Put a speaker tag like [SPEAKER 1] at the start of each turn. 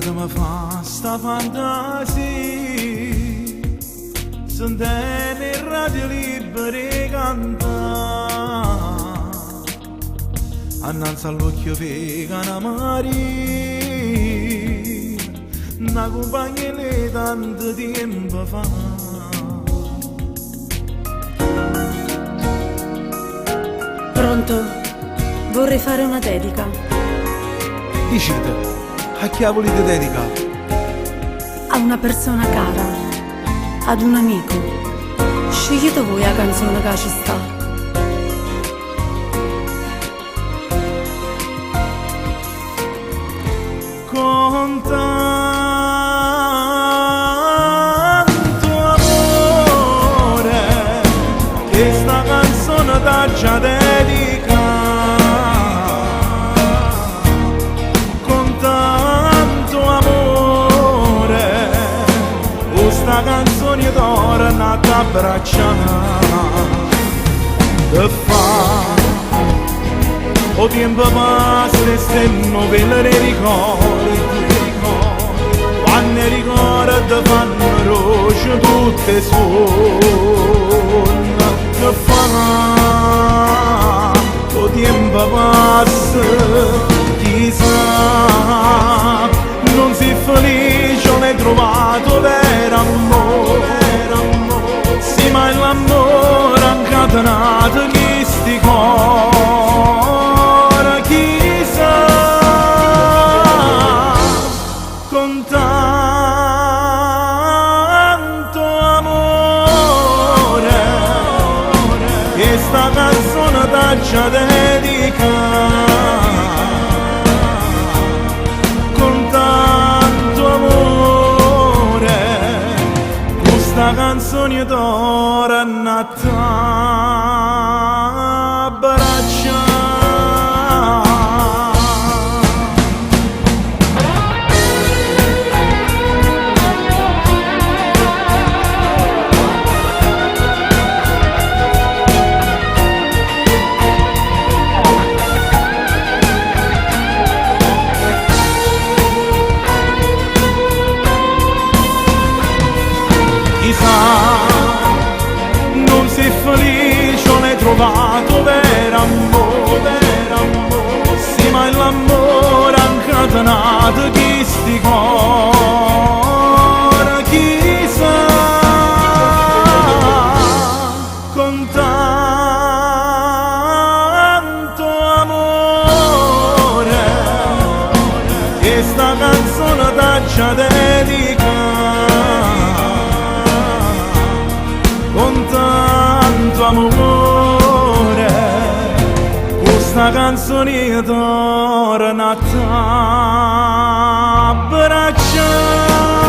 [SPEAKER 1] che mi fa sta fantasia, sentendo il radio liberi cantare, annanzi all'occhio pega una Maria, una compagna di tanto tempo fa.
[SPEAKER 2] Pronto? Vorrei fare una dedica.
[SPEAKER 1] Dicite, a chi la volete dedicare?
[SPEAKER 2] A una persona cara, ad un amico. Scegliete voi la canzone che ci sta.
[SPEAKER 1] Con tanto amore, questa canzone t'ha già dedica. Con tanto amore, questa canzone torna ad abbracciare. Che fa? O tempo passa e stiamo per i ricordi, quando i ricordi fanno roce tutte suona. Che fa? O tempo passa, chissà, non si felice, non hai trovato vero amore. Sì, ma l'amore ha incatenato questi cuori, chissà, con tanto amore, questa canzone t'ha già dedicata. Con tanto amore, questa canzone torna a t'abbracciare. Non sei felice, non hai trovato vero amore. Sì, ma l'amore ha incatenato questi cuori, chissà, con tanto amore, questa canzone t'ha già dedicata. Con tanto amore, questa canzone torna a t'abbracciare.